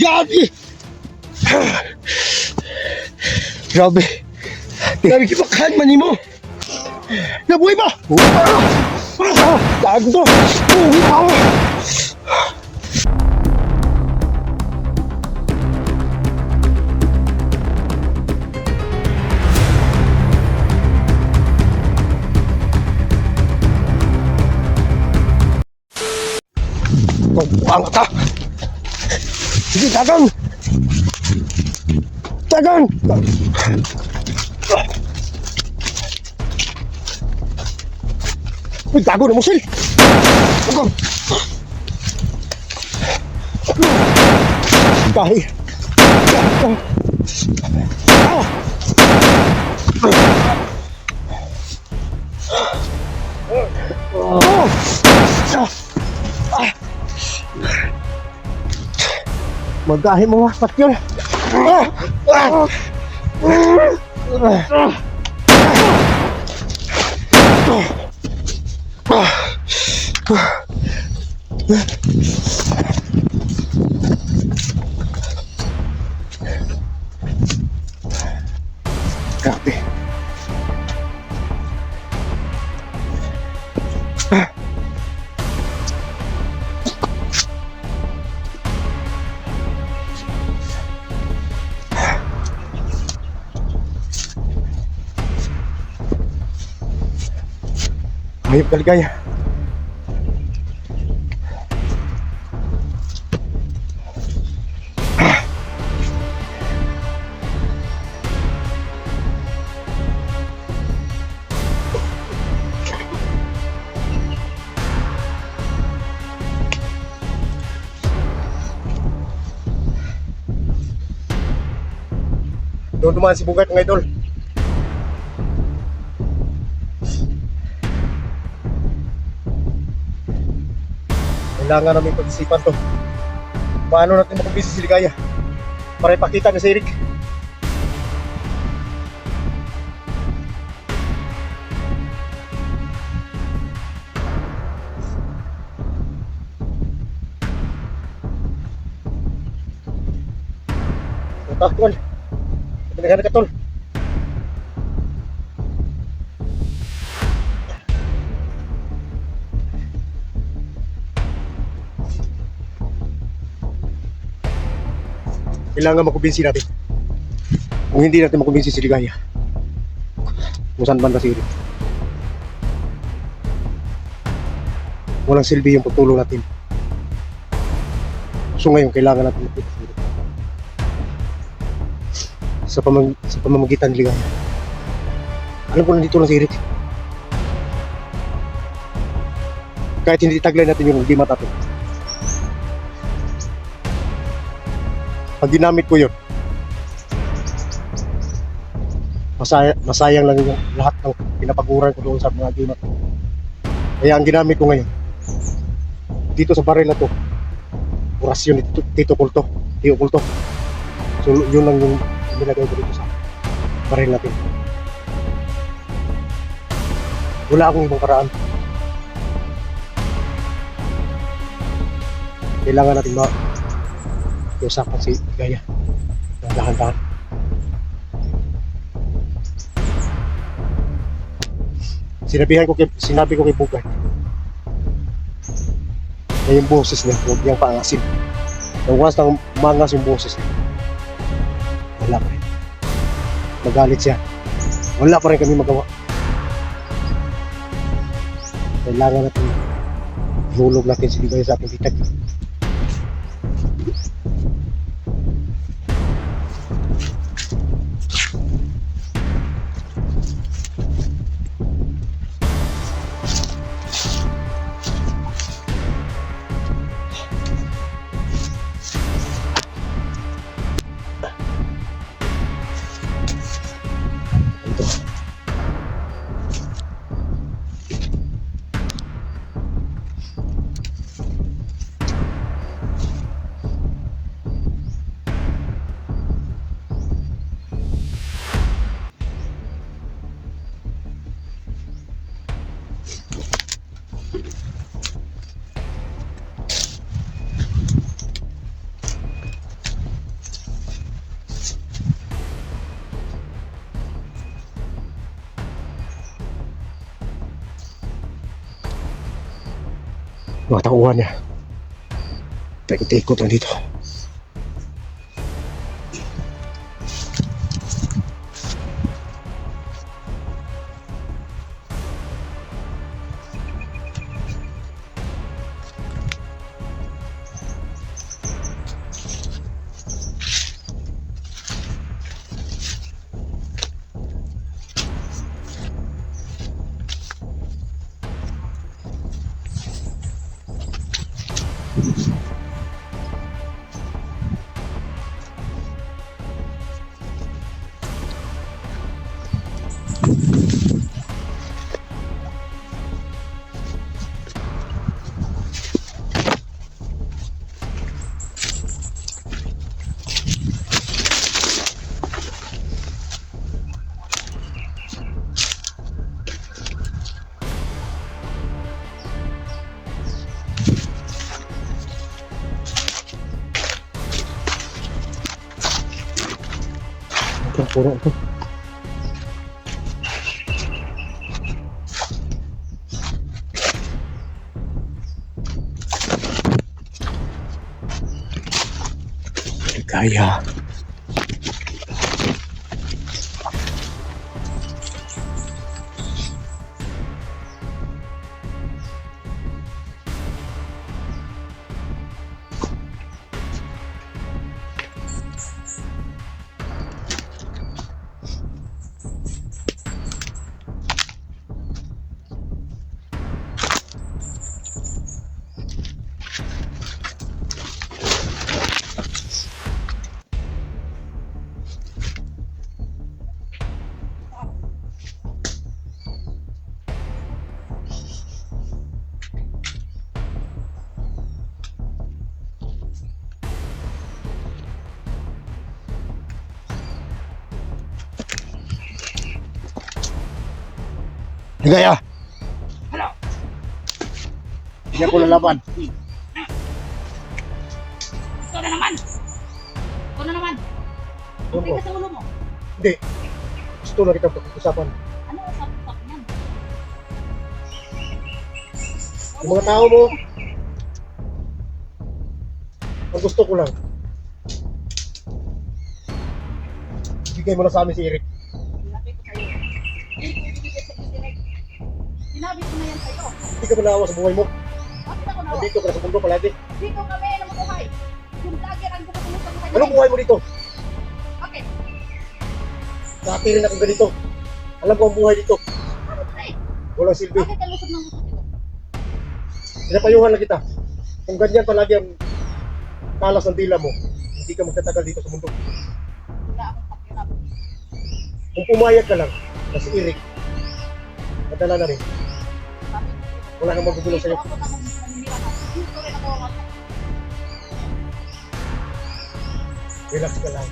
Gabi! Grabe. Gabi kipakahan man mo. Nabuhay ba? Tago to. Uwi pa ako. Ang ata! Sige, tagang! Tagang! Uy, gago na mo, Sil! Tagang! Kahit! Magahin mo nga, Patyon. Grabe. Hayop kaligaya. Doon dumaan si Bugat, mga idol. Kailangan namin pag-isipan to. Paano natin makabisi si Ligaya para ipakita niya sa Eric. Tol, pinaghanap ka, tol. Kailangan makumbinsi natin. Kung hindi natin makumbinsi si Ligaya, kung saan banda si Eric, walang silbi yung pagtulong natin. So ngayon, kailangan natin makita si Eric sa pamamagitan ni Ligaya. Alam ko nandito lang si Eric. Kahit hindi taglay natin yung di mata to, pag ginamit ko yun, masayang lang yung lahat ng pinapaguran ko doon sa mga gimat. Kaya ang ginamit ko ngayon dito sa baril na to, orasyon ni Tito Kulto, Tio Kulto. So yun lang yung nilagay ko dito sa baril natin. Wala akong ibang paraan. Kailangan natin usapan si Ligaya ng dahan-dahan. Sinabi ko kay Bugay na yung boses niya huwag niyang paangasin. Nang once nang mangas yung boses niya, wala pa rin. Magalit siya, wala pa rin kami magawa. Kailangan natin ihulog natin si Ligaya sa ating bitag. Mga tauhan niya. Paikot-ikot lang dito. Ito, puro ito. Kaya. Ligaya! Ano? Hindi ako lalaban. Ito na naman! Ito na naman! Ano Hindi po? ka sa ulo mo. Hindi. Gusto na kita pag-usapan. Ano usap-usap niyan? Yung mga tao mo, ang gusto ko lang, bigay mo na sa amin si Eric. Sinabi ko sa'yo. Hindi ko ibibigay sa internet. Sinabi ko na yan sa'yo. Hindi ka malawa sa buhay mo. Bakit ako nawa? Nandito ka na sa mundo palagi. Dito kami na mabuhay. Yung vlogger ang gumagulong sa buhay. Anong buhay mo dito? Bakit? Dati rin ako ganito. Alam ko ang buhay dito. Ano ba eh? Walang silbi. Bakit ka lusog ng lusog dito? Pinapayuhan lang kita. Kung ganyan palagi ang talas ng dila mo, hindi ka magtatagal dito sa mundo. Wala akong pakialam. Kung pumayag ka lang na si Eric, madala na rin. Sabi ko sa'yo. Wala nang magugulo Dito sa'yo. ako na maninira na. Dito rin ako ang Relax ka lang.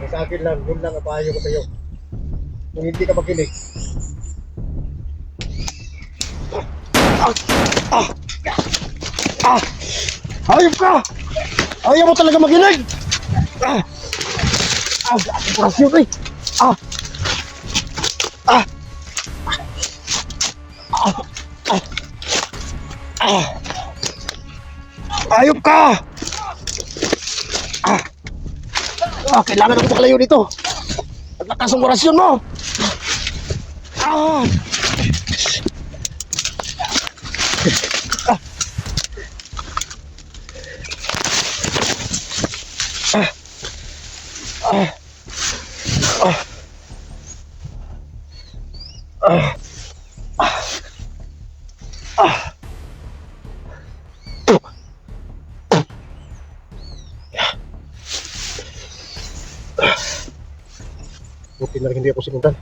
Kung sa akin lang, yun lang ang pahayo ko sa'yo. Kung hindi ka makinig, hayop ka! Ayaw mo talaga makinig! Operasyon eh! Hayop ka! Kailangan ako makalayo dito. At lakas ang orasyon mo. Ah! Buti na rin hindi ako sinundan.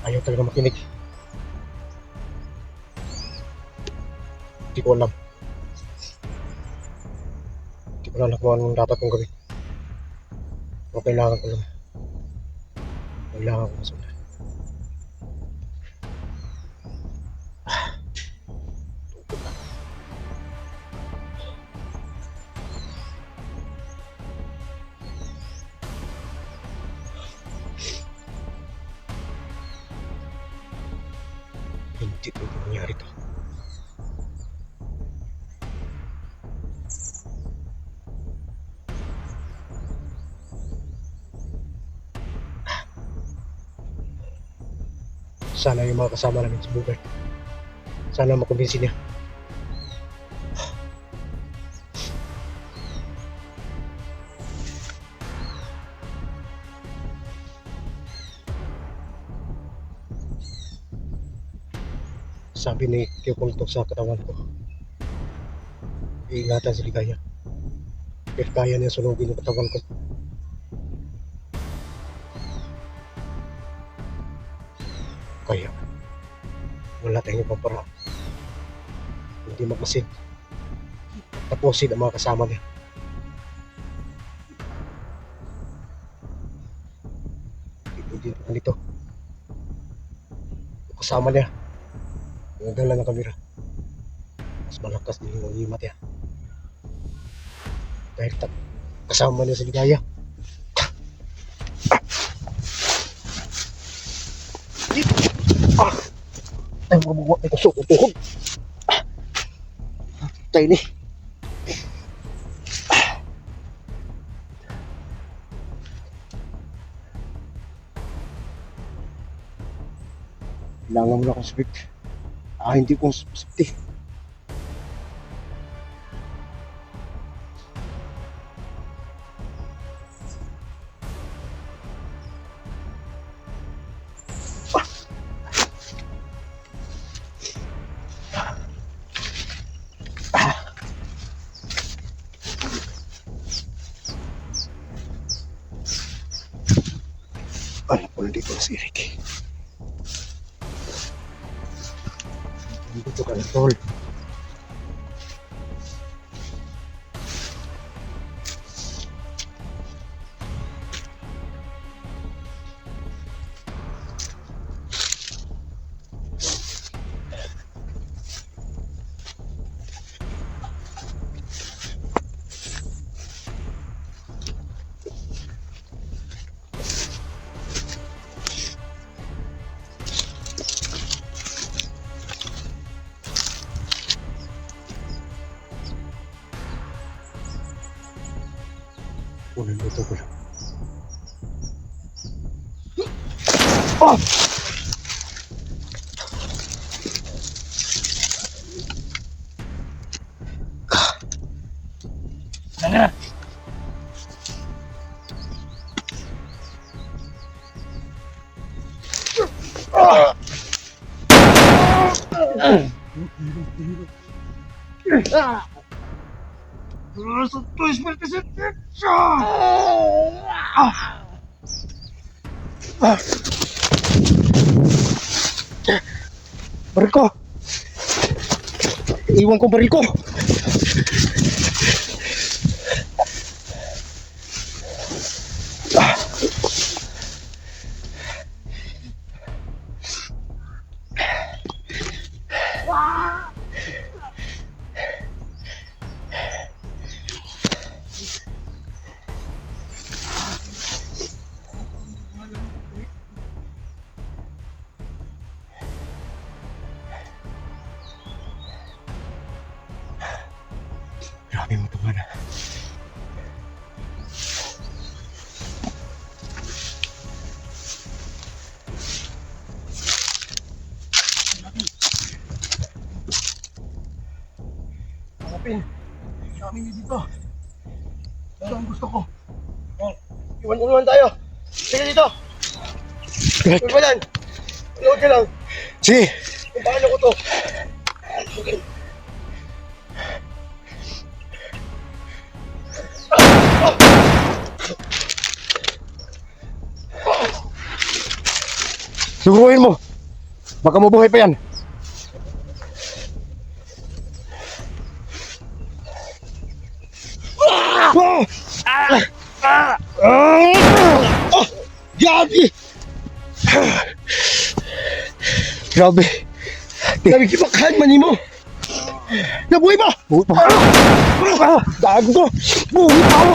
Ayaw talaga makinig. Hindi ko alam. Hindi ko alam kung anong dapat kong gawin. Pero kailangan ko lang. Kailangan ko masundan. Hindi pwede nangyari to. Sana yung mga kasama namin sa Bugard. Sana makumbinsi niya. Sabi ni Tio Kultok sa katawan ko, iingatan si Ligaya. Pero kaya niya sunugin yung katawan ko. Kaya, wala tayong ibang paraan. Hindi magmasid. Tapusin ang mga kasama niya. Hindi nito. Yung kasama niya, yung dala ng kamera. Mas malakas din yung imat niya. Dahil kasama niya sa Ligaya. Ay, mabubuhat ito sa utuhod. Tayo ni. Kailangan mo na akong speak. Hindi kong safety. Ano po nandito na si Eric? Nandito ka na, tol. Nandito ko lang. Oh! Tanga! Baril ko! Iwan ko baril ko! Grabe mo ito na. Hanapin. Kami dito. Ito ang gusto ko. Oh, iwan tayo. Sige dito. Iwan mo lang. Iwan ka lang. Sige. Kung paano ko to. Okay. Suguhin mo. Baka mabuhay pa yan. Oh! Gabi! Grabe. Nabigibakahan man mo. Nabuhay ba? Buhay pa. Dago ko. Buhay pa ako.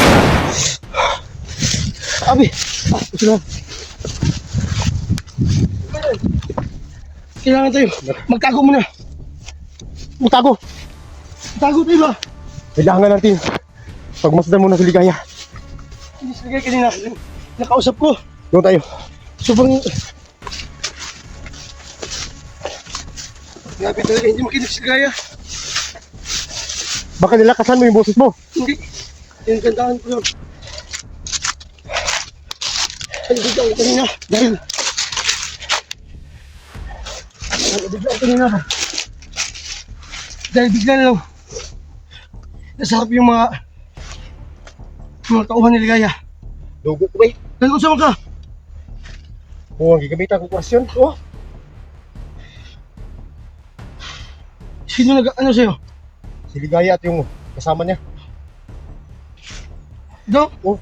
Abi. Ito na. Kailangan tayo. Magtago muna. Magtago. Magtago tayo ba? Kailangan natin pagmasdan muna si Ligaya. Hindi sige kanina. Nakausap ko. Doon tayo. Sobrang... Grabe talaga, hindi makinig si Gaya. Baka nilakasan mo yung boses mo. Hindi. Yung gandahan ko yun. Ay, bigla ako kanina. Dahil... Bigla ako kanina. Dahil bigla na lang. Nasa harap yung mga tauhan ni Ligaya. Dugo ko ba eh. Dahil usama ka. Oo, ang gigamitan ko kurasyon. Oo. Sino nag-ano sa'yo? Si Ligaya at yung kasama niya. Daw? Oh.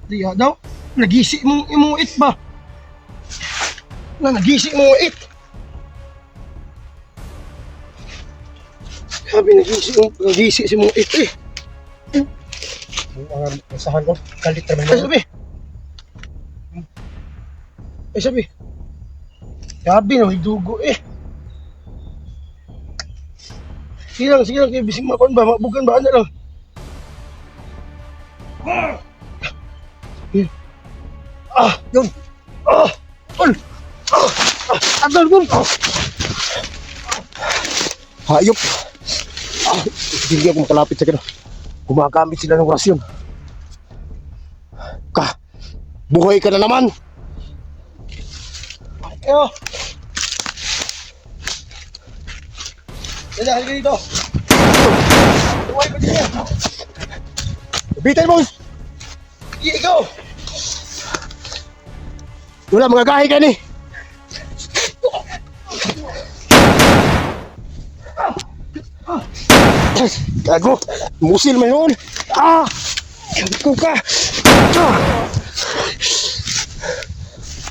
Liya daw? Nagisi mong imuit ba? Nagisi mong it. Sabi nagisi si mong it eh. Ang mensahan ko, kalit naman Ay mo. sabi. Ay sabi. Sabi na may dugo eh. Sige lang, kaya bising makon ba, mabugan ba, ano lang. Yun. Tol! Agad ko! Hayop. Hindi ako makalapit sa kanya. Gumagamit sila ng kurasyon. Buhay ka na naman. Ayo! Dala, halika dito! Tuway ko din yan! Bitin mo. Ikaw! Wala, mga gahi ka ni. Gago. Musil mo yun. Gago ka.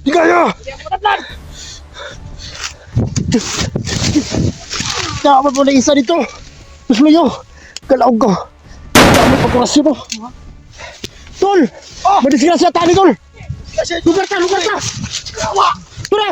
Di kaya. Dapat mo na isa dito. Gusto mo yun. Kalaog ka. Dami pagkurasyon mo. Tol! Madisgrasya tani, Tol! Kasi Lugar ka! Tara!